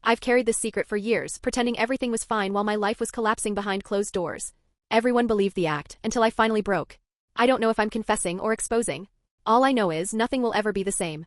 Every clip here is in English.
I've carried this secret for years, pretending everything was fine while my life was collapsing behind closed doors. Everyone believed the act, until I finally broke. I don't know if I'm confessing or exposing. All I know is nothing will ever be the same.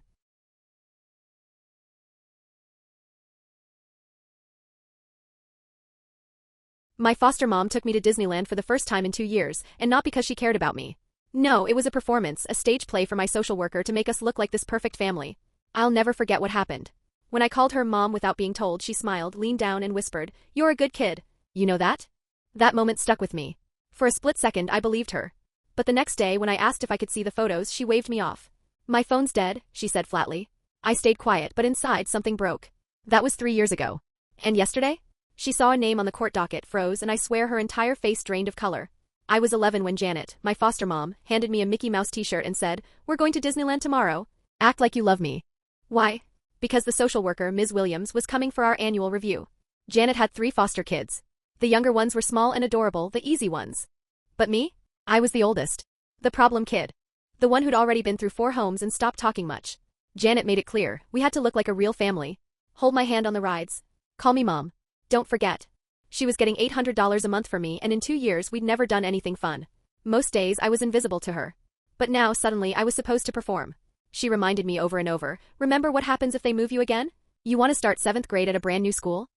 My foster mom took me to Disneyland for the first time in 2 years, and not because she cared about me. No, it was a performance, a stage play for my social worker to make us look like this perfect family. I'll never forget what happened. When I called her mom without being told, she smiled, leaned down and whispered, "You're a good kid. You know that?" That moment stuck with me. For a split second, I believed her. But the next day, when I asked if I could see the photos, she waved me off. "My phone's dead," she said flatly. I stayed quiet, but inside something broke. That was 3 years ago. And yesterday? She saw a name on the court docket, froze, and I swear her entire face drained of color. I was 11 when Janet, my foster mom, handed me a Mickey Mouse t-shirt and said, "We're going to Disneyland tomorrow. Act like you love me." Why? Because the social worker, Ms. Williams, was coming for our annual review. Janet had 3 foster kids. The younger ones were small and adorable, the easy ones. But me? I was the oldest. The problem kid. The one who'd already been through 4 homes and stopped talking much. Janet made it clear, we had to look like a real family. Hold my hand on the rides. Call me Mom. Don't forget. She was getting $800 a month for me, and in 2 years we'd never done anything fun. Most days I was invisible to her. But now suddenly I was supposed to perform. She reminded me over and over, "Remember what happens if they move you again? You want to start 7th grade at a brand new school?"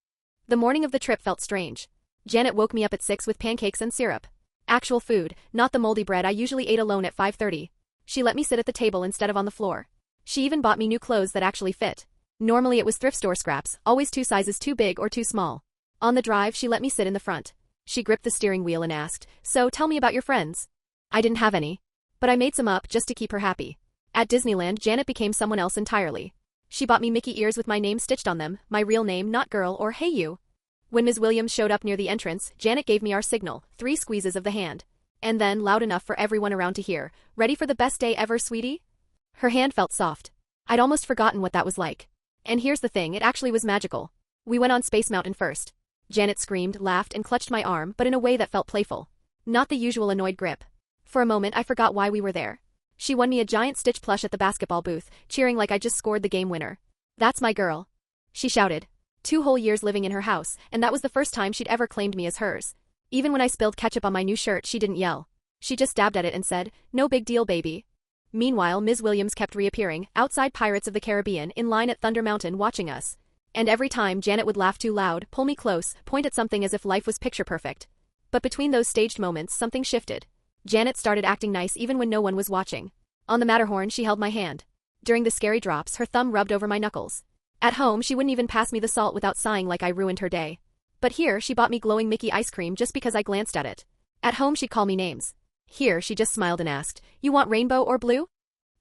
The morning of the trip felt strange. Janet woke me up at 6 with pancakes and syrup. Actual food, not the moldy bread I usually ate alone at 5:30. She let me sit at the table instead of on the floor. She even bought me new clothes that actually fit. Normally it was thrift store scraps, always 2 sizes too big or too small. On the drive, she let me sit in the front. She gripped the steering wheel and asked, "So tell me about your friends." I didn't have any. But I made some up just to keep her happy. At Disneyland, Janet became someone else entirely. She bought me Mickey ears with my name stitched on them, my real name, not girl or hey you. When Ms. Williams showed up near the entrance, Janet gave me our signal, 3 squeezes of the hand. And then, loud enough for everyone around to hear, "Ready for the best day ever, sweetie?" Her hand felt soft. I'd almost forgotten what that was like. And here's the thing, it actually was magical. We went on Space Mountain first. Janet screamed, laughed, and clutched my arm, but in a way that felt playful. Not the usual annoyed grip. For a moment I forgot why we were there. She won me a giant Stitch plush at the basketball booth, cheering like I just scored the game winner. "That's my girl," she shouted. 2 whole years living in her house, and that was the first time she'd ever claimed me as hers. Even when I spilled ketchup on my new shirt, she didn't yell. She just dabbed at it and said, "No big deal, baby." Meanwhile, Ms. Williams kept reappearing, outside Pirates of the Caribbean, in line at Thunder Mountain watching us. And every time Janet would laugh too loud, pull me close, point at something as if life was picture perfect. But between those staged moments, something shifted. Janet started acting nice even when no one was watching. On the Matterhorn, she held my hand. During the scary drops, her thumb rubbed over my knuckles. At home, she wouldn't even pass me the salt without sighing like I ruined her day. But here, she bought me glowing Mickey ice cream just because I glanced at it. At home, she'd call me names. Here, she just smiled and asked, "You want rainbow or blue?"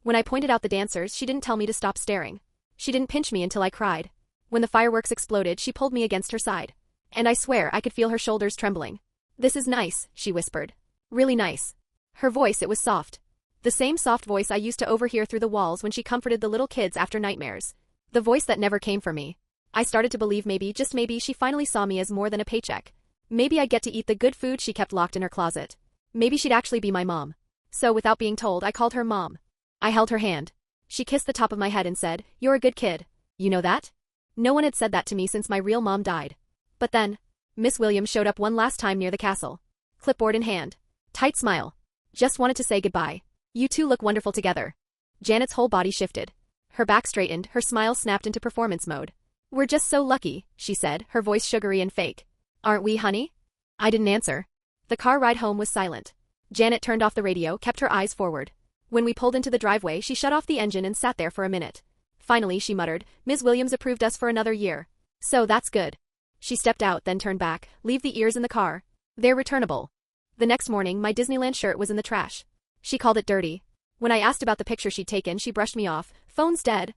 When I pointed out the dancers, she didn't tell me to stop staring. She didn't pinch me until I cried. When the fireworks exploded, she pulled me against her side. And I swear I could feel her shoulders trembling. "This is nice," she whispered. "Really nice." Her voice, it was soft. The same soft voice I used to overhear through the walls when she comforted the little kids after nightmares. The voice that never came for me. I started to believe maybe, just maybe, she finally saw me as more than a paycheck. Maybe I'd get to eat the good food she kept locked in her closet. Maybe she'd actually be my mom. So without being told, I called her Mom. I held her hand. She kissed the top of my head and said, "You're a good kid. You know that?" No one had said that to me since my real mom died. But then, Miss Williams showed up one last time near the castle. Clipboard in hand. Tight smile. "Just wanted to say goodbye. You two look wonderful together." Janet's whole body shifted. Her back straightened, her smile snapped into performance mode. "We're just so lucky," she said, her voice sugary and fake. "Aren't we, honey?" I didn't answer. The car ride home was silent. Janet turned off the radio, kept her eyes forward. When we pulled into the driveway, she shut off the engine and sat there for a minute. Finally, she muttered, "Ms. Williams approved us for another year. So that's good." She stepped out, then turned back. "Leave the ears in the car. They're returnable." The next morning, my Disneyland shirt was in the trash. She called it dirty. When I asked about the picture she'd taken, she brushed me off. "Phone's dead."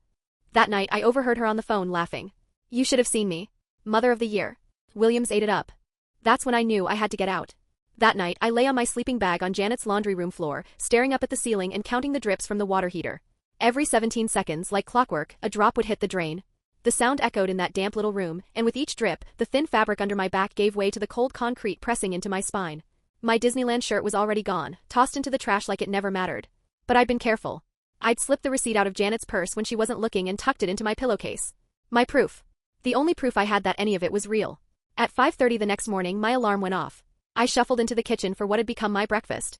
That night, I overheard her on the phone laughing. "You should have seen me. Mother of the Year." Williams ate it up. That's when I knew I had to get out. That night, I lay on my sleeping bag on Janet's laundry room floor, staring up at the ceiling and counting the drips from the water heater. Every 17 seconds, like clockwork, a drop would hit the drain. The sound echoed in that damp little room, and with each drip, the thin fabric under my back gave way to the cold concrete pressing into my spine. My Disneyland shirt was already gone, tossed into the trash like it never mattered. But I'd been careful. I'd slipped the receipt out of Janet's purse when she wasn't looking and tucked it into my pillowcase. My proof. The only proof I had that any of it was real. At 5:30 the next morning my alarm went off. I shuffled into the kitchen for what had become my breakfast.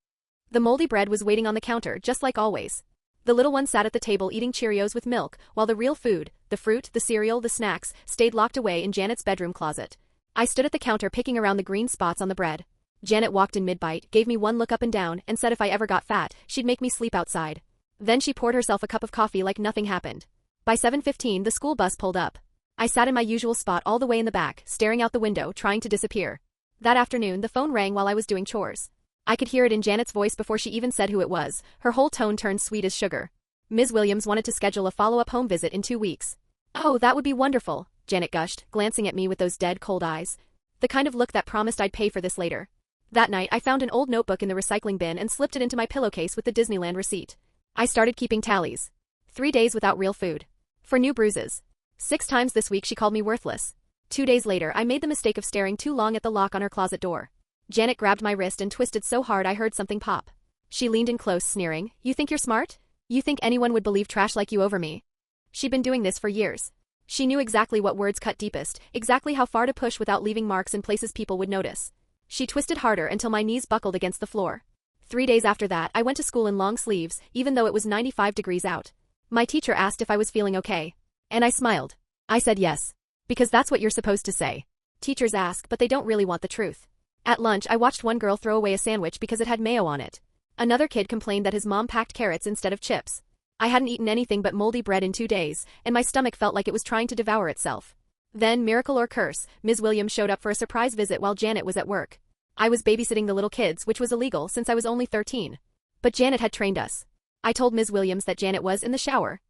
The moldy bread was waiting on the counter just like always. The little one sat at the table eating Cheerios with milk, while the real food, the fruit, the cereal, the snacks, stayed locked away in Janet's bedroom closet. I stood at the counter picking around the green spots on the bread. Janet walked in mid-bite, gave me one look up and down, and said if I ever got fat, she'd make me sleep outside. Then she poured herself a cup of coffee like nothing happened. By 7:15 the school bus pulled up. I sat in my usual spot all the way in the back, staring out the window, trying to disappear. That afternoon the phone rang while I was doing chores. I could hear it in Janet's voice before she even said who it was. Her whole tone turned sweet as sugar. Ms. Williams wanted to schedule a follow-up home visit in 2 weeks. Oh, that would be wonderful, Janet gushed, glancing at me with those dead cold eyes. The kind of look that promised I'd pay for this later. That night I found an old notebook in the recycling bin and slipped it into my pillowcase with the Disneyland receipt. I started keeping tallies. 3 days without real food. For new bruises. 6 times this week she called me worthless. 2 days later I made the mistake of staring too long at the lock on her closet door. Janet grabbed my wrist and twisted so hard I heard something pop. She leaned in close, sneering, "You think you're smart? You think anyone would believe trash like you over me?" She'd been doing this for years. She knew exactly what words cut deepest, exactly how far to push without leaving marks in places people would notice. She twisted harder until my knees buckled against the floor. 3 days after that I went to school in long sleeves, even though it was 95 degrees out. My teacher asked if I was feeling okay. And I smiled. I said yes. Because that's what you're supposed to say. Teachers ask, but they don't really want the truth. At lunch I watched one girl throw away a sandwich because it had mayo on it. Another kid complained that his mom packed carrots instead of chips. I hadn't eaten anything but moldy bread in 2 days, and my stomach felt like it was trying to devour itself. Then, miracle or curse, Ms. Williams showed up for a surprise visit while Janet was at work. I was babysitting the little kids, which was illegal since I was only 13. But Janet had trained us. I told Ms. Williams that Janet was in the shower.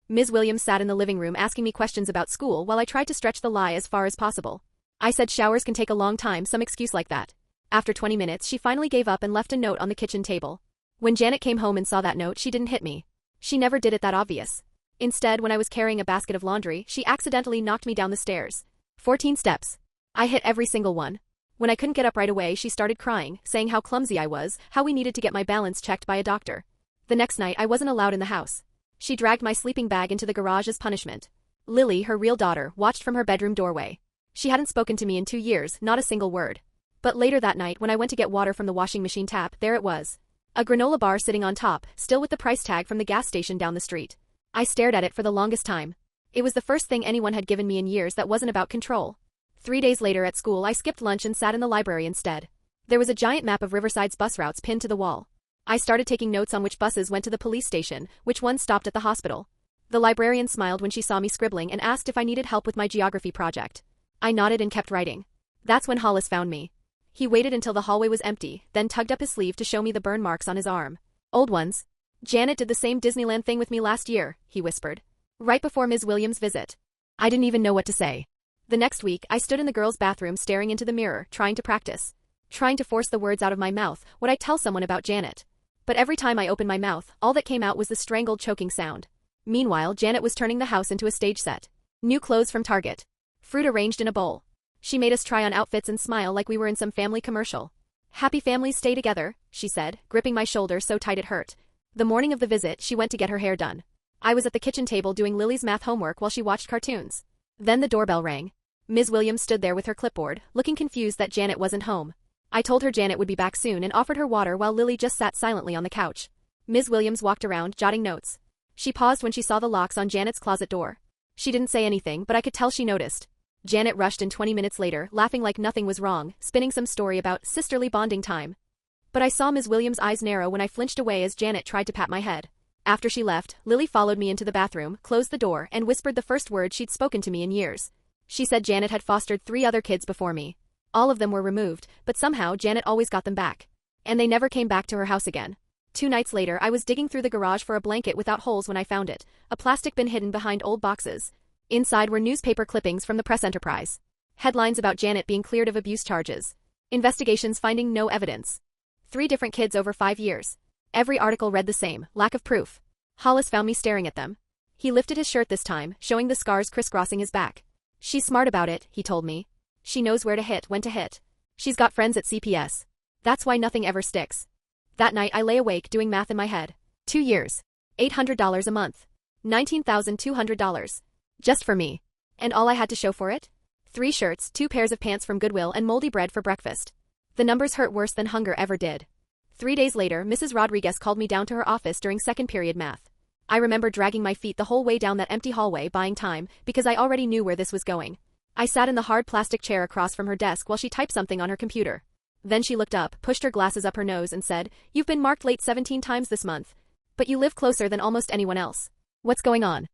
Ms. Williams sat in the living room asking me questions about school while I tried to stretch the lie as far as possible. I said showers can take a long time, some excuse like that. After 20 minutes she finally gave up and left a note on the kitchen table. When Janet came home and saw that note she didn't hit me. She never did it that obvious. Instead, when I was carrying a basket of laundry, she accidentally knocked me down the stairs. 14 steps. I hit every single one. When I couldn't get up right away she started crying, saying how clumsy I was, how we needed to get my balance checked by a doctor. The next night I wasn't allowed in the house. She dragged my sleeping bag into the garage as punishment. Lily, her real daughter, watched from her bedroom doorway. She hadn't spoken to me in 2 years, not a single word. But later that night when I went to get water from the washing machine tap, there it was. A granola bar sitting on top, still with the price tag from the gas station down the street. I stared at it for the longest time. It was the first thing anyone had given me in years that wasn't about control. 3 days later at school I skipped lunch and sat in the library instead. There was a giant map of Riverside's bus routes pinned to the wall. I started taking notes on which buses went to the police station, which ones stopped at the hospital. The librarian smiled when she saw me scribbling and asked if I needed help with my geography project. I nodded and kept writing. That's when Hollis found me. He waited until the hallway was empty, then tugged up his sleeve to show me the burn marks on his arm. Old ones. Janet did the same Disneyland thing with me last year, he whispered. Right before Ms. Williams' visit. I didn't even know what to say. The next week, I stood in the girls' bathroom staring into the mirror, trying to practice. Trying to force the words out of my mouth, would I tell someone about Janet? But every time I opened my mouth, all that came out was the strangled choking sound. Meanwhile, Janet was turning the house into a stage set. New clothes from Target. Fruit arranged in a bowl. She made us try on outfits and smile like we were in some family commercial. Happy families stay together, she said, gripping my shoulder so tight it hurt. The morning of the visit, she went to get her hair done. I was at the kitchen table doing Lily's math homework while she watched cartoons. Then the doorbell rang. Ms. Williams stood there with her clipboard, looking confused that Janet wasn't home. I told her Janet would be back soon and offered her water while Lily just sat silently on the couch. Ms. Williams walked around, jotting notes. She paused when she saw the locks on Janet's closet door. She didn't say anything, but I could tell she noticed. Janet rushed in 20 minutes later, laughing like nothing was wrong, spinning some story about sisterly bonding time. But I saw Ms. Williams' eyes narrow when I flinched away as Janet tried to pat my head. After she left, Lily followed me into the bathroom, closed the door, and whispered the first word she'd spoken to me in years. She said Janet had fostered 3 other kids before me. All of them were removed, but somehow Janet always got them back. And they never came back to her house again. 2 nights later I was digging through the garage for a blanket without holes when I found it, a plastic bin hidden behind old boxes. Inside were newspaper clippings from the press enterprise. Headlines about Janet being cleared of abuse charges. Investigations finding no evidence. 3 different kids over 5 years. Every article read the same, lack of proof. Hollis found me staring at them. He lifted his shirt this time, showing the scars crisscrossing his back. She's smart about it, he told me. She knows where to hit, when to hit. She's got friends at CPS. That's why nothing ever sticks. That night I lay awake doing math in my head. 2 years. $800 a month. $19,200. Just for me. And all I had to show for it? 3 shirts, 2 pairs of pants from Goodwill and moldy bread for breakfast. The numbers hurt worse than hunger ever did. 3 days later, Mrs. Rodriguez called me down to her office during second period math. I remember dragging my feet the whole way down that empty hallway buying time because I already knew where this was going. I sat in the hard plastic chair across from her desk while she typed something on her computer. Then she looked up, pushed her glasses up her nose and said, "You've been marked late 17 times this month. But you live closer than almost anyone else. What's going on?"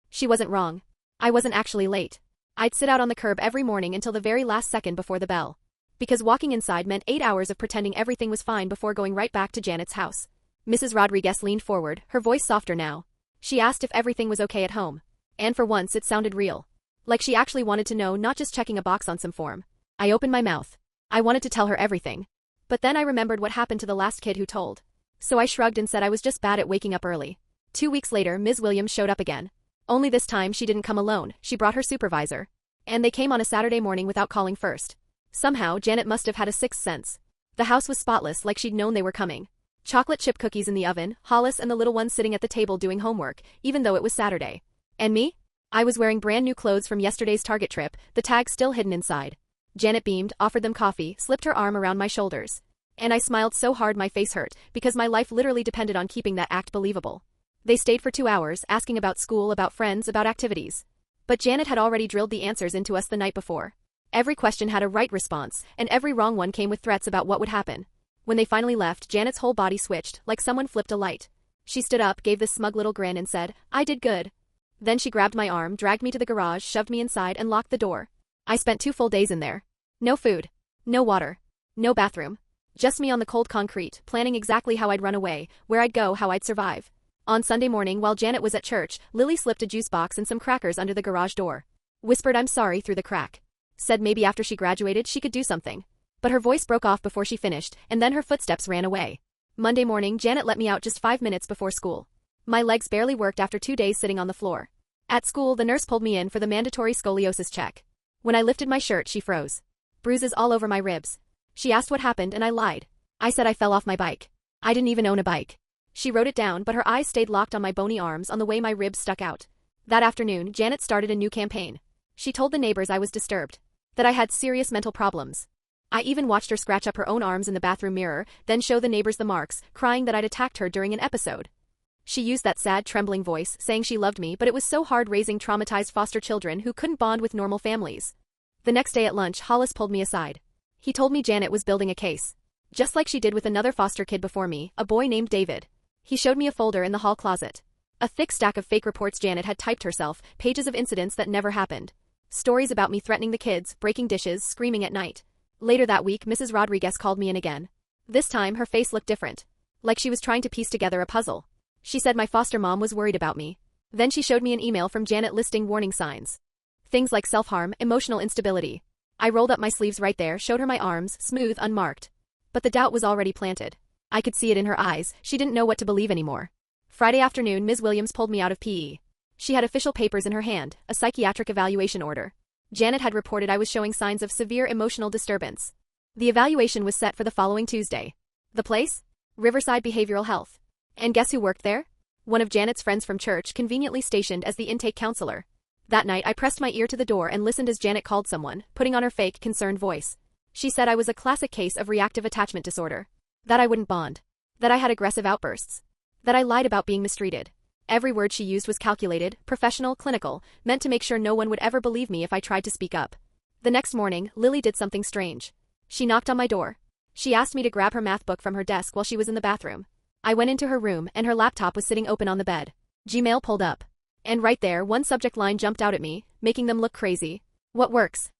She wasn't wrong. I wasn't actually late. I'd sit out on the curb every morning until the very last second before the bell. Because walking inside meant 8 hours of pretending everything was fine before going right back to Janet's house. Mrs. Rodriguez leaned forward, her voice softer now. She asked if everything was okay at home. And for once it sounded real. Like she actually wanted to know, not just checking a box on some form. I opened my mouth. I wanted to tell her everything. But then I remembered what happened to the last kid who told. So I shrugged and said I was just bad at waking up early. 2 weeks later, Ms. Williams showed up again. Only this time she didn't come alone, she brought her supervisor. And they came on a Saturday morning without calling first. Somehow, Janet must have had a sixth sense. The house was spotless, like she'd known they were coming. Chocolate chip cookies in the oven, Hollis and the little ones sitting at the table doing homework, even though it was Saturday. And me? I was wearing brand new clothes from yesterday's Target trip, the tag still hidden inside. Janet beamed, offered them coffee, slipped her arm around my shoulders. And I smiled so hard my face hurt, because my life literally depended on keeping that act believable. They stayed for 2 hours, asking about school, about friends, about activities. But Janet had already drilled the answers into us the night before. Every question had a right response, and every wrong one came with threats about what would happen. When they finally left, Janet's whole body switched, like someone flipped a light. She stood up, gave this smug little grin and said, "I did good." Then she grabbed my arm, dragged me to the garage, shoved me inside and locked the door. I spent 2 full days in there. No food. No water. No bathroom. Just me on the cold concrete, planning exactly how I'd run away, where I'd go, how I'd survive. On Sunday morning while Janet was at church, Lily slipped a juice box and some crackers under the garage door. Whispered "I'm sorry" through the crack. Said maybe after she graduated she could do something. But her voice broke off before she finished, and then her footsteps ran away. Monday morning, Janet let me out just 5 minutes before school. My legs barely worked after 2 days sitting on the floor. At school, the nurse pulled me in for the mandatory scoliosis check. When I lifted my shirt, she froze. Bruises all over my ribs. She asked what happened and I lied. I said I fell off my bike. I didn't even own a bike. She wrote it down, but her eyes stayed locked on my bony arms on the way my ribs stuck out. That afternoon, Janet started a new campaign. She told the neighbors I was disturbed. That I had serious mental problems. I even watched her scratch up her own arms in the bathroom mirror, then show the neighbors the marks, crying that I'd attacked her during an episode. She used that sad, trembling voice, saying she loved me, but it was so hard raising traumatized foster children who couldn't bond with normal families. The next day at lunch, Hollis pulled me aside. He told me Janet was building a case. Just like she did with another foster kid before me, a boy named David. He showed me a folder in the hall closet. A thick stack of fake reports Janet had typed herself, pages of incidents that never happened. Stories about me threatening the kids, breaking dishes, screaming at night. Later that week, Mrs. Rodriguez called me in again. This time, her face looked different. Like she was trying to piece together a puzzle. She said my foster mom was worried about me. Then she showed me an email from Janet listing warning signs. Things like self-harm, emotional instability. I rolled up my sleeves right there, showed her my arms, smooth, unmarked. But the doubt was already planted. I could see it in her eyes, she didn't know what to believe anymore. Friday afternoon, Ms. Williams pulled me out of PE. She had official papers in her hand, a psychiatric evaluation order. Janet had reported I was showing signs of severe emotional disturbance. The evaluation was set for the following Tuesday. The place? Riverside Behavioral Health. And guess who worked there? One of Janet's friends from church, conveniently stationed as the intake counselor. That night I pressed my ear to the door and listened as Janet called someone, putting on her fake, concerned voice. She said I was a classic case of reactive attachment disorder. That I wouldn't bond. That I had aggressive outbursts. That I lied about being mistreated. Every word she used was calculated, professional, clinical, meant to make sure no one would ever believe me if I tried to speak up. The next morning, Lily did something strange. She knocked on my door. She asked me to grab her math book from her desk while she was in the bathroom. I went into her room, and her laptop was sitting open on the bed. Gmail pulled up. And right there, one subject line jumped out at me, making them look crazy. What works?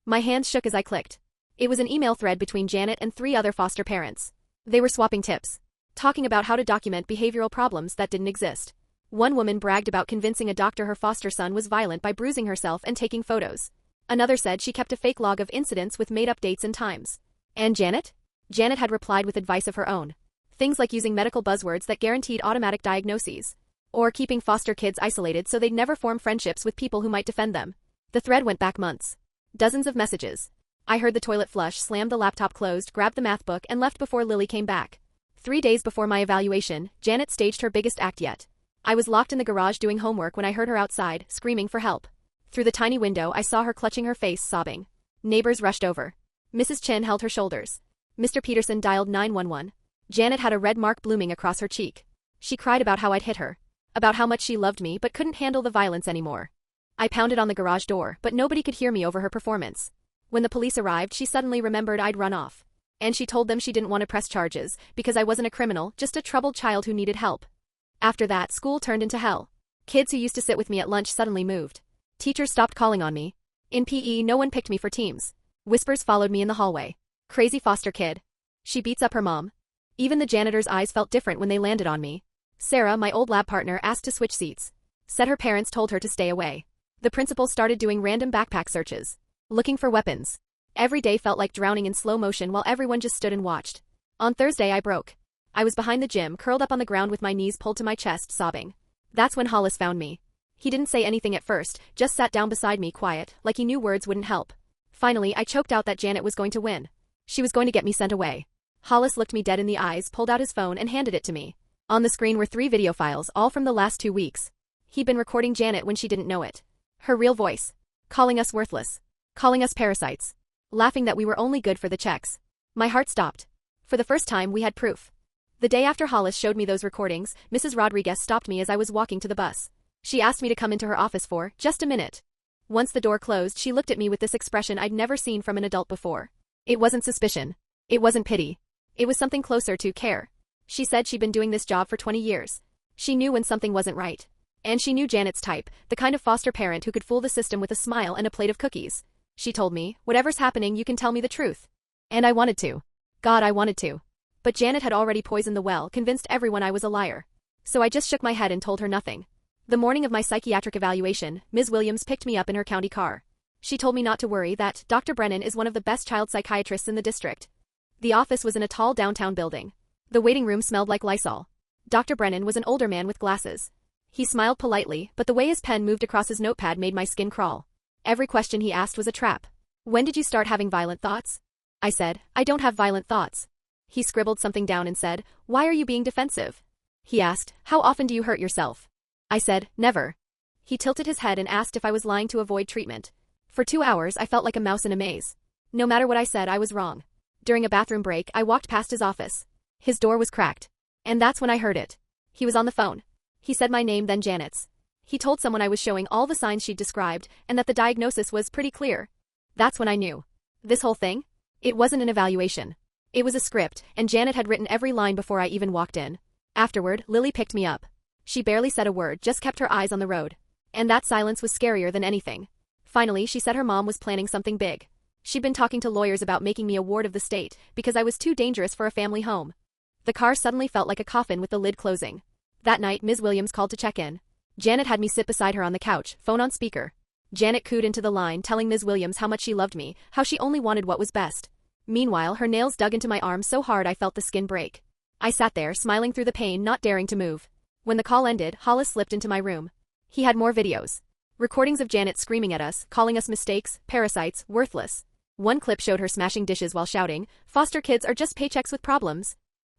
My hands shook as I clicked. It was an email thread between Janet and 3 other foster parents. They were swapping tips. Talking about how to document behavioral problems that didn't exist. One woman bragged about convincing a doctor her foster son was violent by bruising herself and taking photos. Another said she kept a fake log of incidents with made-up dates and times. And Janet? Janet had replied with advice of her own. Things like using medical buzzwords that guaranteed automatic diagnoses. Or keeping foster kids isolated so they'd never form friendships with people who might defend them. The thread went back months. Dozens of messages. I heard the toilet flush, slammed the laptop closed, grabbed the math book, and left before Lily came back. 3 days before my evaluation, Janet staged her biggest act yet. I was locked in the garage doing homework when I heard her outside, screaming for help. Through the tiny window I saw her clutching her face, sobbing. Neighbors rushed over. Mrs. Chin held her shoulders. Mr. Peterson dialed 911. Janet had a red mark blooming across her cheek. She cried about how I'd hit her. About how much she loved me but couldn't handle the violence anymore. I pounded on the garage door, but nobody could hear me over her performance. When the police arrived, she suddenly remembered I'd run off. And she told them she didn't want to press charges, because I wasn't a criminal, just a troubled child who needed help. After that, school turned into hell. Kids who used to sit with me at lunch suddenly moved. Teachers stopped calling on me. In PE, no one picked me for teams. Whispers followed me in the hallway. Crazy foster kid. She beats up her mom. Even the janitor's eyes felt different when they landed on me. Sarah, my old lab partner, asked to switch seats. Said her parents told her to stay away. The principal started doing random backpack searches. Looking for weapons. Every day felt like drowning in slow motion while everyone just stood and watched. On Thursday I broke. I was behind the gym, curled up on the ground with my knees pulled to my chest, sobbing. That's when Hollis found me. He didn't say anything at first, just sat down beside me quiet, like he knew words wouldn't help. Finally, I choked out that Janet was going to win. She was going to get me sent away. Hollis looked me dead in the eyes, pulled out his phone and handed it to me. On the screen were 3 video files, all from the last 2 weeks. He'd been recording Janet when she didn't know it. Her real voice. Calling us worthless. Calling us parasites. Laughing that we were only good for the checks. My heart stopped. For the first time we had proof. The day after Hollis showed me those recordings, Mrs. Rodriguez stopped me as I was walking to the bus. She asked me to come into her office for just a minute. Once the door closed, she looked at me with this expression I'd never seen from an adult before. It wasn't suspicion. It wasn't pity. It was something closer to care. She said she'd been doing this job for 20 years. She knew when something wasn't right. And she knew Janet's type, the kind of foster parent who could fool the system with a smile and a plate of cookies. She told me, whatever's happening, you can tell me the truth. And I wanted to. God, I wanted to. But Janet had already poisoned the well, convinced everyone I was a liar. So I just shook my head and told her nothing. The morning of my psychiatric evaluation, Ms. Williams picked me up in her county car. She told me not to worry, that Dr. Brennan is one of the best child psychiatrists in the district. The office was in a tall downtown building. The waiting room smelled like Lysol. Dr. Brennan was an older man with glasses. He smiled politely, but the way his pen moved across his notepad made my skin crawl. Every question he asked was a trap. When did you start having violent thoughts? I said, I don't have violent thoughts. He scribbled something down and said, why are you being defensive? He asked, how often do you hurt yourself? I said, never. He tilted his head and asked if I was lying to avoid treatment. For 2 hours I felt like a mouse in a maze. No matter what I said, I was wrong. During a bathroom break, I walked past his office. His door was cracked. And that's when I heard it. He was on the phone. He said my name, then Janet's. He told someone I was showing all the signs she'd described, and that the diagnosis was pretty clear. That's when I knew. This whole thing? It wasn't an evaluation. It was a script, and Janet had written every line before I even walked in. Afterward, Lily picked me up. She barely said a word, just kept her eyes on the road. And that silence was scarier than anything. Finally, she said her mom was planning something big. She'd been talking to lawyers about making me a ward of the state, because I was too dangerous for a family home. The car suddenly felt like a coffin with the lid closing. That night, Ms. Williams called to check in. Janet had me sit beside her on the couch, phone on speaker. Janet cooed into the line, telling Ms. Williams how much she loved me, how she only wanted what was best. Meanwhile, her nails dug into my arm so hard I felt the skin break. I sat there, smiling through the pain, not daring to move. When the call ended, Hollis slipped into my room. He had more videos. Recordings of Janet screaming at us, calling us mistakes, parasites, worthless. One clip showed her smashing dishes while shouting, foster kids are just paychecks with problems.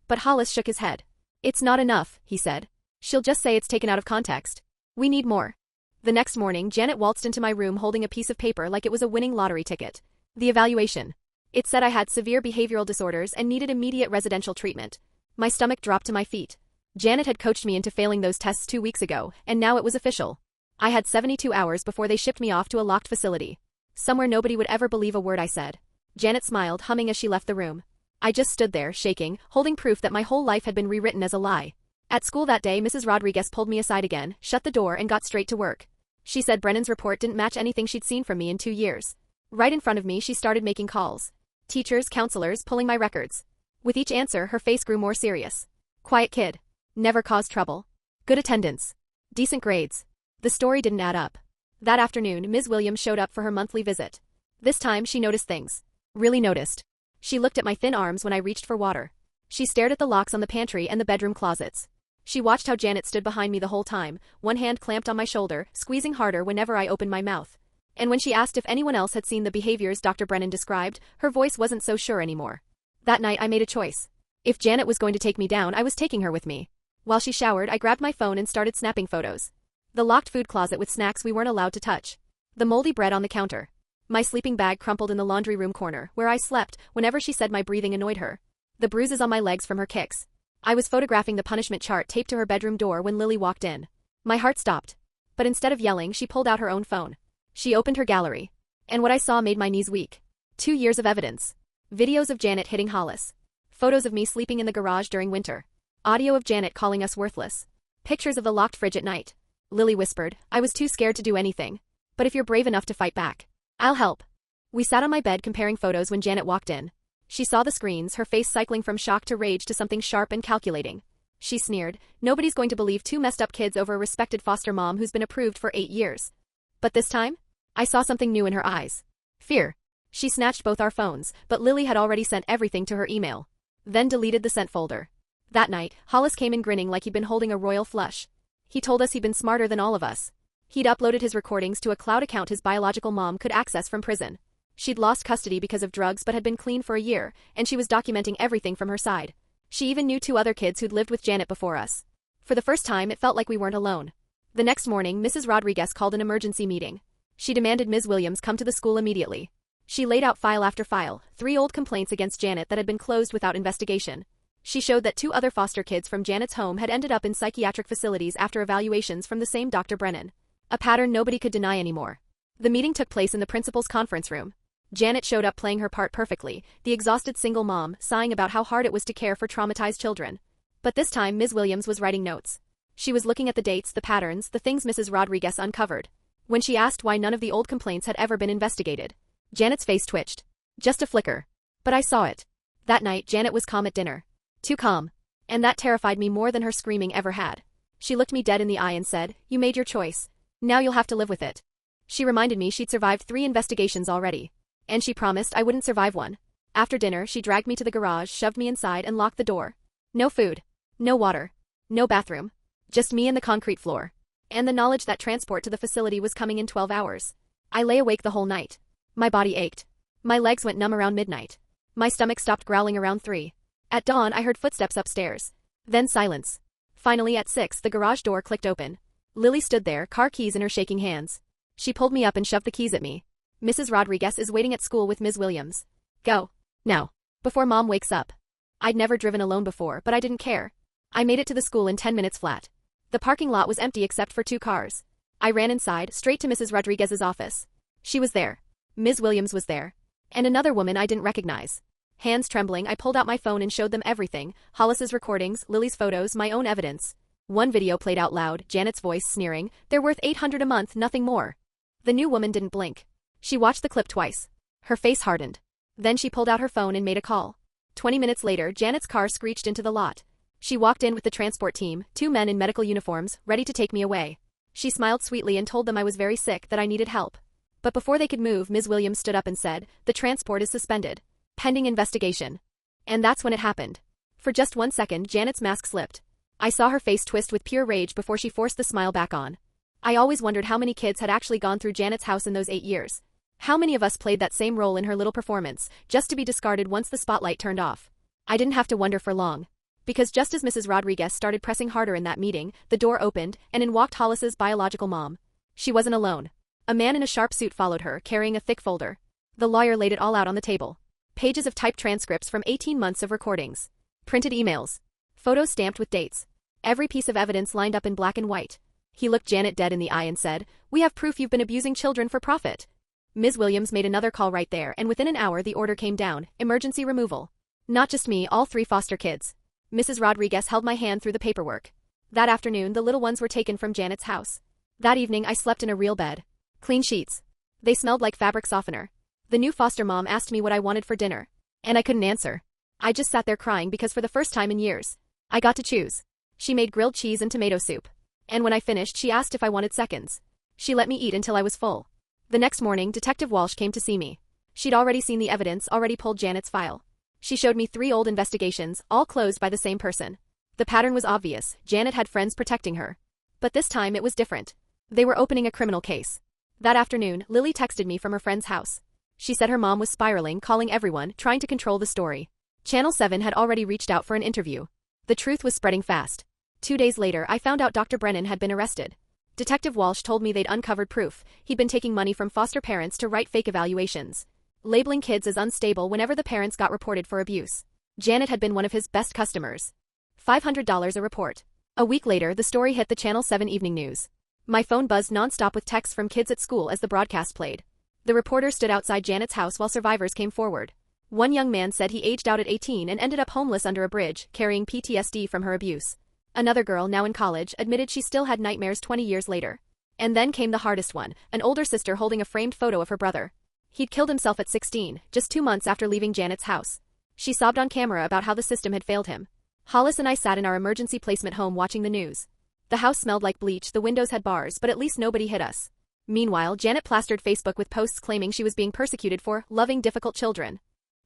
But Hollis shook his head. It's not enough, he said. She'll just say it's taken out of context. We need more. The next morning, Janet waltzed into my room holding a piece of paper like it was a winning lottery ticket. The evaluation. It said I had severe behavioral disorders and needed immediate residential treatment. My stomach dropped to my feet. Janet had coached me into failing those tests 2 weeks ago, and now it was official. I had 72 hours before they shipped me off to a locked facility. Somewhere nobody would ever believe a word I said. Janet smiled, humming as she left the room. I just stood there, shaking, holding proof that my whole life had been rewritten as a lie. At school that day, Mrs. Rodriguez pulled me aside again, shut the door and got straight to work. She said Brennan's report didn't match anything she'd seen from me in 2 years. Right in front of me, she started making calls. Teachers, counselors, pulling my records. With each answer, her face grew more serious. Quiet kid. Never caused trouble. Good attendance. Decent grades. The story didn't add up. That afternoon, Ms. Williams showed up for her monthly visit. This time, she noticed things. Really noticed. She looked at my thin arms when I reached for water. She stared at the locks on the pantry and the bedroom closets. She watched how Janet stood behind me the whole time, one hand clamped on my shoulder, squeezing harder whenever I opened my mouth. And when she asked if anyone else had seen the behaviors Dr. Brennan described, her voice wasn't so sure anymore. That night, I made a choice. If Janet was going to take me down, I was taking her with me. While she showered, I grabbed my phone and started snapping photos. The locked food closet with snacks we weren't allowed to touch. The moldy bread on the counter. My sleeping bag crumpled in the laundry room corner, where I slept whenever she said my breathing annoyed her. The bruises on my legs from her kicks. I was photographing the punishment chart taped to her bedroom door when Lily walked in. My heart stopped. But instead of yelling, she pulled out her own phone. She opened her gallery. And what I saw made my knees weak. 2 years of evidence. Videos of Janet hitting Hollis. Photos of me sleeping in the garage during winter. Audio of Janet calling us worthless. Pictures of the locked fridge at night. Lily whispered, I was too scared to do anything. But if you're brave enough to fight back, I'll help. We sat on my bed comparing photos when Janet walked in. She saw the screens, her face cycling from shock to rage to something sharp and calculating. She sneered, nobody's going to believe 2 messed up kids over a respected foster mom who's been approved for 8 years. But this time, I saw something new in her eyes. Fear. She snatched both our phones, but Lily had already sent everything to her email. Then deleted the sent folder. That night, Hollis came in grinning like he'd been holding a royal flush. He told us he'd been smarter than all of us. He'd uploaded his recordings to a cloud account his biological mom could access from prison. She'd lost custody because of drugs but had been clean for a year, and she was documenting everything from her side. She even knew 2 other kids who'd lived with Janet before us. For the first time, it felt like we weren't alone. The next morning, Mrs. Rodriguez called an emergency meeting. She demanded Ms. Williams come to the school immediately. She laid out file after file, 3 old complaints against Janet that had been closed without investigation. She showed that 2 other foster kids from Janet's home had ended up in psychiatric facilities after evaluations from the same Dr. Brennan. A pattern nobody could deny anymore. The meeting took place in the principal's conference room. Janet showed up playing her part perfectly, the exhausted single mom, sighing about how hard it was to care for traumatized children. But this time Ms. Williams was writing notes. She was looking at the dates, the patterns, the things Mrs. Rodriguez uncovered. When she asked why none of the old complaints had ever been investigated, Janet's face twitched. Just a flicker. But I saw it. That night, Janet was calm at dinner. Too calm. And that terrified me more than her screaming ever had. She looked me dead in the eye and said, You made your choice. Now you'll have to live with it. She reminded me she'd survived 3 investigations already. And she promised I wouldn't survive one. After dinner, she dragged me to the garage, shoved me inside, and locked the door. No food. No water. No bathroom. Just me and the concrete floor. And the knowledge that transport to the facility was coming in 12 hours. I lay awake the whole night. My body ached. My legs went numb around midnight. My stomach stopped growling around 3. At dawn, I heard footsteps upstairs. Then silence. Finally, at 6, the garage door clicked open. Lily stood there, car keys in her shaking hands. She pulled me up and shoved the keys at me. Mrs. Rodriguez is waiting at school with Ms. Williams. Go. Now. Before Mom wakes up. I'd never driven alone before, but I didn't care. I made it to the school in 10 minutes flat. The parking lot was empty except for 2 cars. I ran inside, straight to Mrs. Rodriguez's office. She was there. Ms. Williams was there. And another woman I didn't recognize. Hands trembling, I pulled out my phone and showed them everything, Hollis's recordings, Lily's photos, my own evidence. One video played out loud, Janet's voice sneering, they're worth $800 a month, nothing more. The new woman didn't blink. She watched the clip twice. Her face hardened. Then she pulled out her phone and made a call. 20 minutes later, Janet's car screeched into the lot. She walked in with the transport team, 2 men in medical uniforms, ready to take me away. She smiled sweetly and told them I was very sick, that I needed help. But before they could move, Ms. Williams stood up and said, the transport is suspended. Pending investigation. And that's when it happened. For just 1 second, Janet's mask slipped. I saw her face twist with pure rage before she forced the smile back on. I always wondered how many kids had actually gone through Janet's house in those 8 years. How many of us played that same role in her little performance, just to be discarded once the spotlight turned off? I didn't have to wonder for long. Because just as Mrs. Rodriguez started pressing harder in that meeting, the door opened, and in walked Hollis's biological mom. She wasn't alone. A man in a sharp suit followed her, carrying a thick folder. The lawyer laid it all out on the table. Pages of typed transcripts from 18 months of recordings. Printed emails. Photos stamped with dates. Every piece of evidence lined up in black and white. He looked Janet dead in the eye and said, We have proof you've been abusing children for profit. Ms. Williams made another call right there, and within an hour the order came down, emergency removal. Not just me, all 3 foster kids. Mrs. Rodriguez held my hand through the paperwork. That afternoon, the little ones were taken from Janet's house. That evening, I slept in a real bed. Clean sheets. They smelled like fabric softener. The new foster mom asked me what I wanted for dinner. And I couldn't answer. I just sat there crying because for the first time in years, I got to choose. She made grilled cheese and tomato soup. And when I finished, she asked if I wanted seconds. She let me eat until I was full. The next morning, Detective Walsh came to see me. She'd already seen the evidence, already pulled Janet's file. She showed me 3 old investigations, all closed by the same person. The pattern was obvious. Janet had friends protecting her. But this time it was different. They were opening a criminal case. That afternoon, Lily texted me from her friend's house. She said her mom was spiraling, calling everyone, trying to control the story. Channel 7 had already reached out for an interview. The truth was spreading fast. 2 days later, I found out Dr. Brennan had been arrested. Detective Walsh told me they'd uncovered proof. He'd been taking money from foster parents to write fake evaluations, labeling kids as unstable whenever the parents got reported for abuse. Janet had been one of his best customers. $500 a report. A week later, the story hit the Channel 7 evening news. My phone buzzed nonstop with texts from kids at school as the broadcast played. The reporter stood outside Janet's house while survivors came forward. One young man said he aged out at 18 and ended up homeless under a bridge, carrying PTSD from her abuse. Another girl, now in college, admitted she still had nightmares 20 years later. And then came the hardest one, an older sister holding a framed photo of her brother. He'd killed himself at 16, just 2 months after leaving Janet's house. She sobbed on camera about how the system had failed him. Hollis and I sat in our emergency placement home watching the news. The house smelled like bleach, the windows had bars, but at least nobody hit us. Meanwhile, Janet plastered Facebook with posts claiming she was being persecuted for loving difficult children,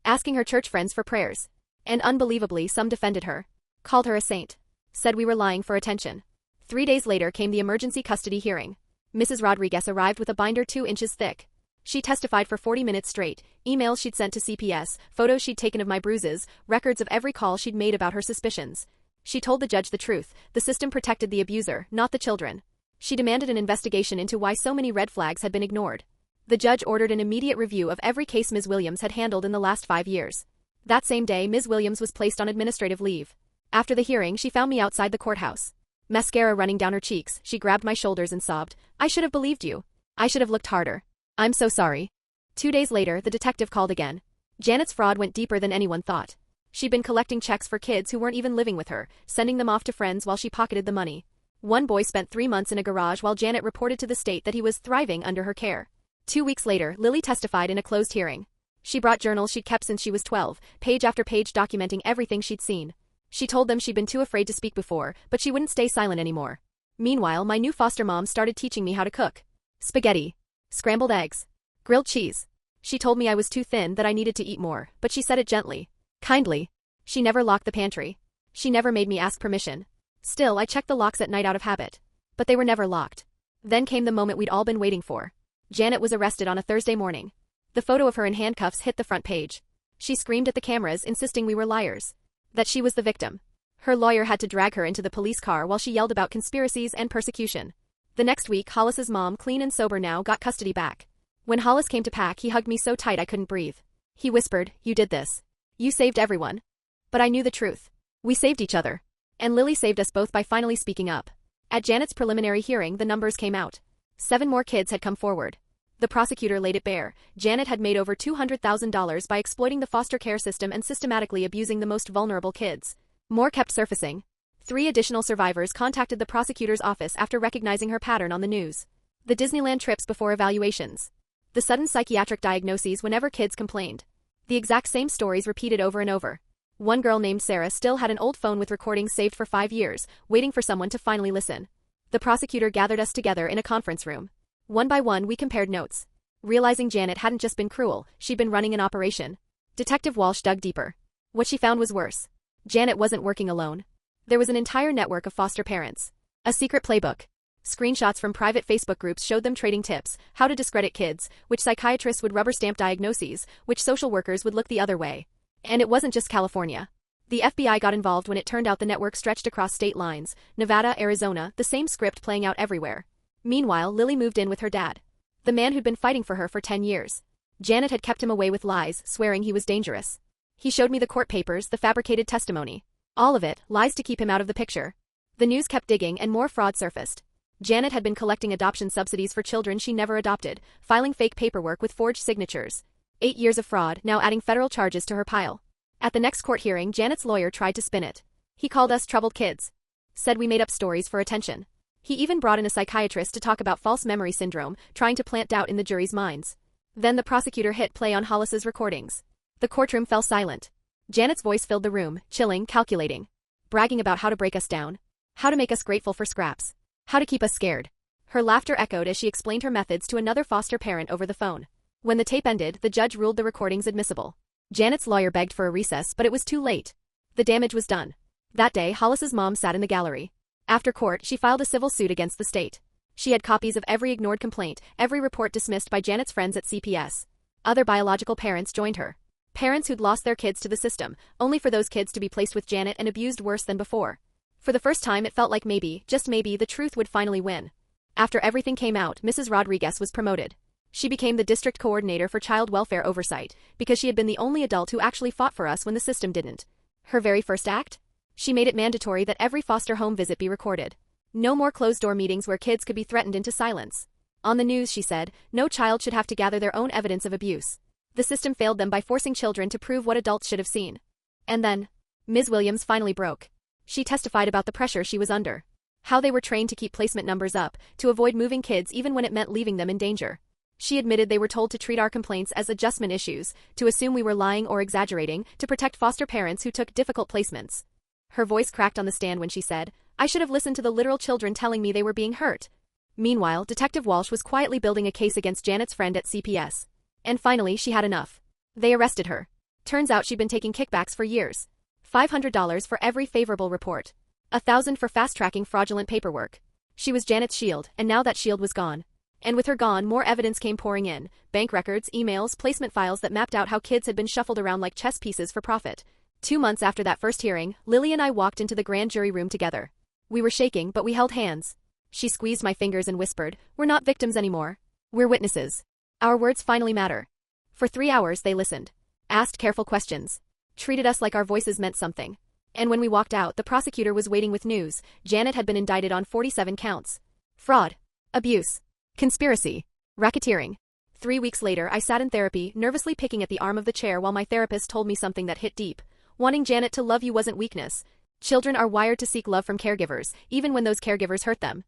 asking her church friends for prayers. And unbelievably, some defended her, called her a saint, said we were lying for attention. 3 days later came the emergency custody hearing. Mrs. Rodriguez arrived with a binder 2 inches thick. She testified for 40 minutes straight, emails she'd sent to CPS, photos she'd taken of my bruises, records of every call she'd made about her suspicions. She told the judge the truth: the system protected the abuser, not the children. She demanded an investigation into why so many red flags had been ignored. The judge ordered an immediate review of every case Ms. Williams had handled in the last 5 years. That same day, Ms. Williams was placed on administrative leave. After the hearing, she found me outside the courthouse. Mascara running down her cheeks, she grabbed my shoulders and sobbed, "I should have believed you. I should have looked harder. I'm so sorry." 2 days later, the detective called again. Janet's fraud went deeper than anyone thought. She'd been collecting checks for kids who weren't even living with her, sending them off to friends while she pocketed the money. One boy spent 3 months in a garage while Janet reported to the state that he was thriving under her care. 2 weeks later, Lily testified in a closed hearing. She brought journals she'd kept since she was 12, page after page documenting everything she'd seen. She told them she'd been too afraid to speak before, but she wouldn't stay silent anymore. Meanwhile, my new foster mom started teaching me how to cook. Spaghetti, scrambled eggs, grilled cheese. She told me I was too thin, that I needed to eat more, but she said it gently, kindly. She never locked the pantry. She never made me ask permission. Still, I checked the locks at night out of habit. But they were never locked. Then came the moment we'd all been waiting for. Janet was arrested on a Thursday morning. The photo of her in handcuffs hit the front page. She screamed at the cameras, insisting we were liars, that she was the victim. Her lawyer had to drag her into the police car while she yelled about conspiracies and persecution. The next week, Hollis's mom, clean and sober now, got custody back. When Hollis came to pack, he hugged me so tight I couldn't breathe. He whispered, "You did this. You saved everyone." But I knew the truth. We saved each other. And Lily saved us both by finally speaking up. At Janet's preliminary hearing, the numbers came out. 7 more kids had come forward. The prosecutor laid it bare. Janet had made over $200,000 by exploiting the foster care system and systematically abusing the most vulnerable kids. More kept surfacing. 3 additional survivors contacted the prosecutor's office after recognizing her pattern on the news. The Disneyland trips before evaluations. The sudden psychiatric diagnoses whenever kids complained. The exact same stories repeated over and over. One girl named Sarah still had an old phone with recordings saved for 5 years, waiting for someone to finally listen. The prosecutor gathered us together in a conference room. One by one, we compared notes. Realizing Janet hadn't just been cruel, she'd been running an operation. Detective Walsh dug deeper. What she found was worse. Janet wasn't working alone. There was an entire network of foster parents. A secret playbook. Screenshots from private Facebook groups showed them trading tips: how to discredit kids, which psychiatrists would rubber stamp diagnoses, which social workers would look the other way. And it wasn't just California. The FBI got involved when it turned out the network stretched across state lines: Nevada, Arizona, the same script playing out everywhere. Meanwhile, Lily moved in with her dad, the man who'd been fighting for her for 10 years. Janet had kept him away with lies, swearing he was dangerous. He showed me the court papers, the fabricated testimony. All of it, lies to keep him out of the picture. The news kept digging and more fraud surfaced. Janet had been collecting adoption subsidies for children she never adopted, filing fake paperwork with forged signatures. 8 years of fraud, now adding federal charges to her pile. At the next court hearing, Janet's lawyer tried to spin it. He called us troubled kids. Said we made up stories for attention. He even brought in a psychiatrist to talk about false memory syndrome, trying to plant doubt in the jury's minds. Then the prosecutor hit play on Hollis's recordings. The courtroom fell silent. Janet's voice filled the room, chilling, calculating. Bragging about how to break us down. How to make us grateful for scraps. How to keep us scared. Her laughter echoed as she explained her methods to another foster parent over the phone. When the tape ended, the judge ruled the recordings admissible. Janet's lawyer begged for a recess, but it was too late. The damage was done. That day, Hollis's mom sat in the gallery. After court, she filed a civil suit against the state. She had copies of every ignored complaint, every report dismissed by Janet's friends at CPS. Other biological parents joined her. Parents who'd lost their kids to the system, only for those kids to be placed with Janet and abused worse than before. For the first time, it felt like maybe, just maybe, the truth would finally win. After everything came out, Mrs. Rodriguez was promoted. She became the district coordinator for child welfare oversight, because she had been the only adult who actually fought for us when the system didn't. Her very first act? She made it mandatory that every foster home visit be recorded. No more closed-door meetings where kids could be threatened into silence. On the news, she said, no child should have to gather their own evidence of abuse. The system failed them by forcing children to prove what adults should have seen. And then, Ms. Williams finally broke. She testified about the pressure she was under. How they were trained to keep placement numbers up, to avoid moving kids even when it meant leaving them in danger. She admitted they were told to treat our complaints as adjustment issues, to assume we were lying or exaggerating, to protect foster parents who took difficult placements. Her voice cracked on the stand when she said, I should have listened to the literal children telling me they were being hurt. Meanwhile, Detective Walsh was quietly building a case against Janet's friend at CPS. And finally, she had enough. They arrested her. Turns out she'd been taking kickbacks for years. $500 for every favorable report. $1,000 for fast-tracking fraudulent paperwork. She was Janet's shield, and now that shield was gone. And with her gone, more evidence came pouring in. Bank records, emails, placement files that mapped out how kids had been shuffled around like chess pieces for profit. 2 months after that first hearing, Lily and I walked into the grand jury room together. We were shaking, but we held hands. She squeezed my fingers and whispered, we're not victims anymore. We're witnesses. Our words finally matter. For 3 hours they listened. Asked careful questions. Treated us like our voices meant something. And when we walked out, the prosecutor was waiting with news. Janet had been indicted on 47 counts. Fraud. Abuse. Conspiracy. Racketeering. 3 weeks later, I sat in therapy, nervously picking at the arm of the chair while my therapist told me something that hit deep. Wanting Janet to love you wasn't weakness. Children are wired to seek love from caregivers, even when those caregivers hurt them.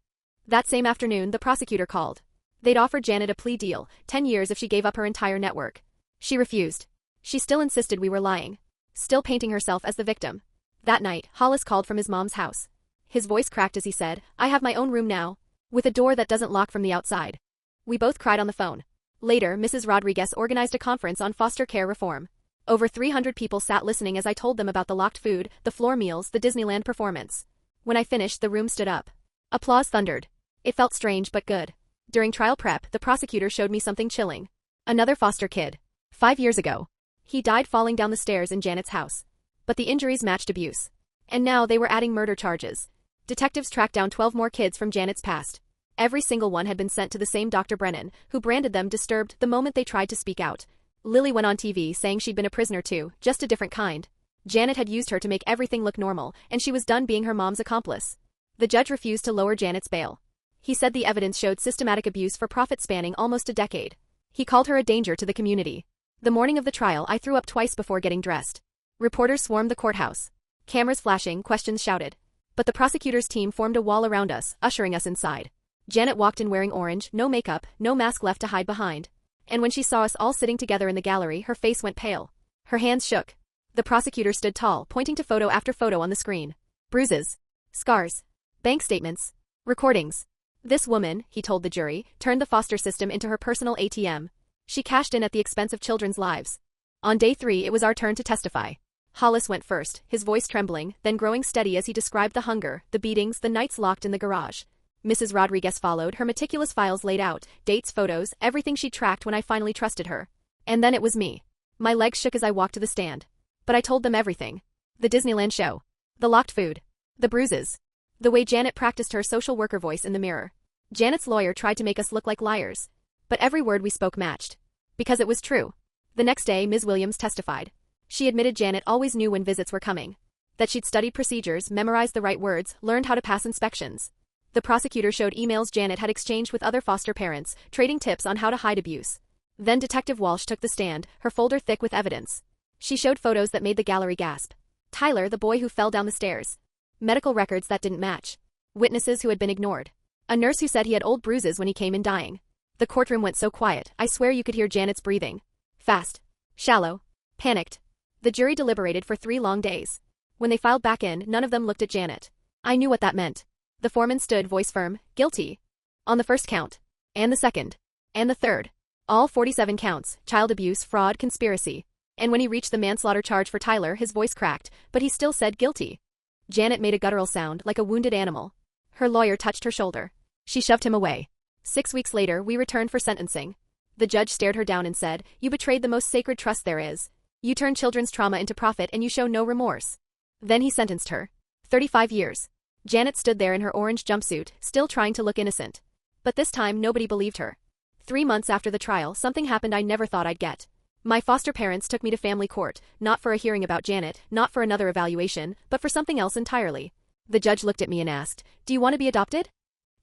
That same afternoon, the prosecutor called. They'd offered Janet a plea deal, 10 years if she gave up her entire network. She refused. She still insisted we were lying. Still painting herself as the victim. That night, Hollis called from his mom's house. His voice cracked as he said, I have my own room now, with a door that doesn't lock from the outside. We both cried on the phone. Later, Mrs. Rodriguez organized a conference on foster care reform. Over 300 people sat listening as I told them about the locked food, the floor meals, the Disneyland performance. When I finished, the room stood up. Applause thundered. It felt strange but good. During trial prep, the prosecutor showed me something chilling. Another foster kid. 5 years ago. He died falling down the stairs in Janet's house. But the injuries matched abuse. And now they were adding murder charges. Detectives tracked down 12 more kids from Janet's past. Every single one had been sent to the same Dr. Brennan, who branded them disturbed the moment they tried to speak out. Lily went on TV saying she'd been a prisoner too, just a different kind. Janet had used her to make everything look normal, and she was done being her mom's accomplice. The judge refused to lower Janet's bail. He said the evidence showed systematic abuse for profit spanning almost a decade. He called her a danger to the community. The morning of the trial, I threw up twice before getting dressed. Reporters swarmed the courthouse. Cameras flashing, questions shouted. But the prosecutor's team formed a wall around us, ushering us inside. Janet walked in wearing orange, no makeup, no mask left to hide behind. And when she saw us all sitting together in the gallery, her face went pale. Her hands shook. The prosecutor stood tall, pointing to photo after photo on the screen. Bruises. Scars. Bank statements. Recordings. This woman, he told the jury, turned the foster system into her personal ATM. She cashed in at the expense of children's lives. On day 3, it was our turn to testify. Hollis went first, his voice trembling, then growing steady as he described the hunger, the beatings, the nights locked in the garage. Mrs. Rodriguez followed, her meticulous files laid out, dates, photos, everything she tracked when I finally trusted her. And then it was me. My legs shook as I walked to the stand. But I told them everything. The Disneyland show. The locked food. The bruises. The way Janet practiced her social worker voice in the mirror. Janet's lawyer tried to make us look like liars. But every word we spoke matched. Because it was true. The next day, Ms. Williams testified. She admitted Janet always knew when visits were coming. That she'd studied procedures, memorized the right words, learned how to pass inspections. The prosecutor showed emails Janet had exchanged with other foster parents, trading tips on how to hide abuse. Then Detective Walsh took the stand, her folder thick with evidence. She showed photos that made the gallery gasp. Tyler, the boy who fell down the stairs. Medical records that didn't match. Witnesses who had been ignored. A nurse who said he had old bruises when he came in dying. The courtroom went so quiet, I swear you could hear Janet's breathing. Fast. Shallow. Panicked. The jury deliberated for 3 long days. When they filed back in, none of them looked at Janet. I knew what that meant. The foreman stood, voice firm, guilty. On the first count. And the second. And the third. All 47 counts, child abuse, fraud, conspiracy. And when he reached the manslaughter charge for Tyler, his voice cracked, but he still said guilty. Janet made a guttural sound, like a wounded animal. Her lawyer touched her shoulder. She shoved him away. 6 weeks later, we returned for sentencing. The judge stared her down and said, you betrayed the most sacred trust there is. You turned children's trauma into profit and you show no remorse. Then he sentenced her. 35 years. Janet stood there in her orange jumpsuit, still trying to look innocent. But this time nobody believed her. 3 months after the trial, something happened I never thought I'd get. My foster parents took me to family court, not for a hearing about Janet, not for another evaluation, but for something else entirely. The judge looked at me and asked, "Do you want to be adopted?"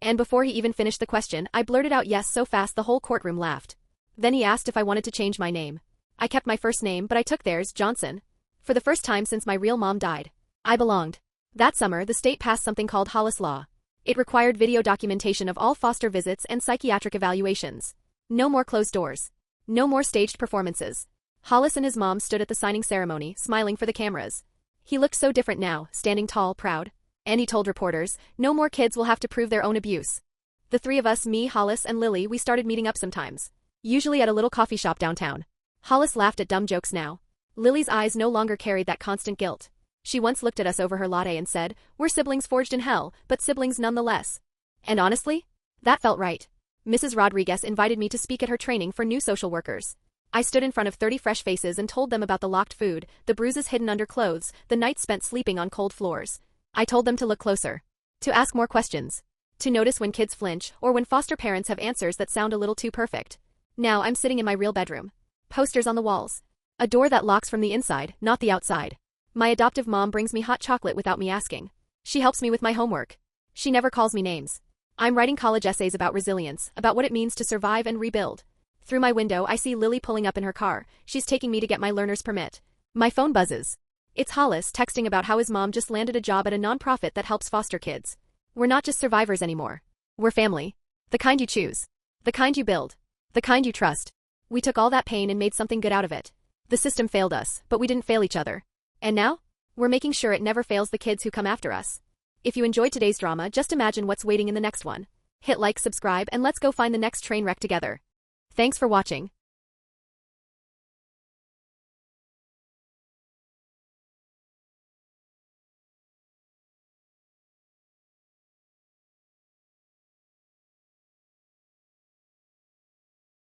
And before he even finished the question, I blurted out yes so fast the whole courtroom laughed. Then he asked if I wanted to change my name. I kept my first name, but I took theirs, Johnson. For the first time since my real mom died, I belonged. That summer, the state passed something called Hollis Law. It required video documentation of all foster visits and psychiatric evaluations. No more closed doors. No more staged performances. Hollis and his mom stood at the signing ceremony, smiling for the cameras. He looked so different now, standing tall, proud. And he told reporters, no more kids will have to prove their own abuse. The three of us, me, Hollis, and Lily, we started meeting up sometimes. Usually at a little coffee shop downtown. Hollis laughed at dumb jokes now. Lily's eyes no longer carried that constant guilt. She once looked at us over her latte and said, "We're siblings forged in hell, but siblings nonetheless." And honestly, that felt right. Mrs. Rodriguez invited me to speak at her training for new social workers. I stood in front of 30 fresh faces and told them about the locked food, the bruises hidden under clothes, the nights spent sleeping on cold floors. I told them to look closer. To ask more questions. To notice when kids flinch, or when foster parents have answers that sound a little too perfect. Now I'm sitting in my real bedroom. Posters on the walls. A door that locks from the inside, not the outside. My adoptive mom brings me hot chocolate without me asking. She helps me with my homework. She never calls me names. I'm writing college essays about resilience, about what it means to survive and rebuild. Through my window, I see Lily pulling up in her car. She's taking me to get my learner's permit. My phone buzzes. It's Hollis texting about how his mom just landed a job at a nonprofit that helps foster kids. We're not just survivors anymore. We're family. The kind you choose. The kind you build. The kind you trust. We took all that pain and made something good out of it. The system failed us, but we didn't fail each other. And now? We're making sure it never fails the kids who come after us. If you enjoyed today's drama, just imagine what's waiting in the next one. Hit like, subscribe, and let's go find the next train wreck together. Thanks for watching.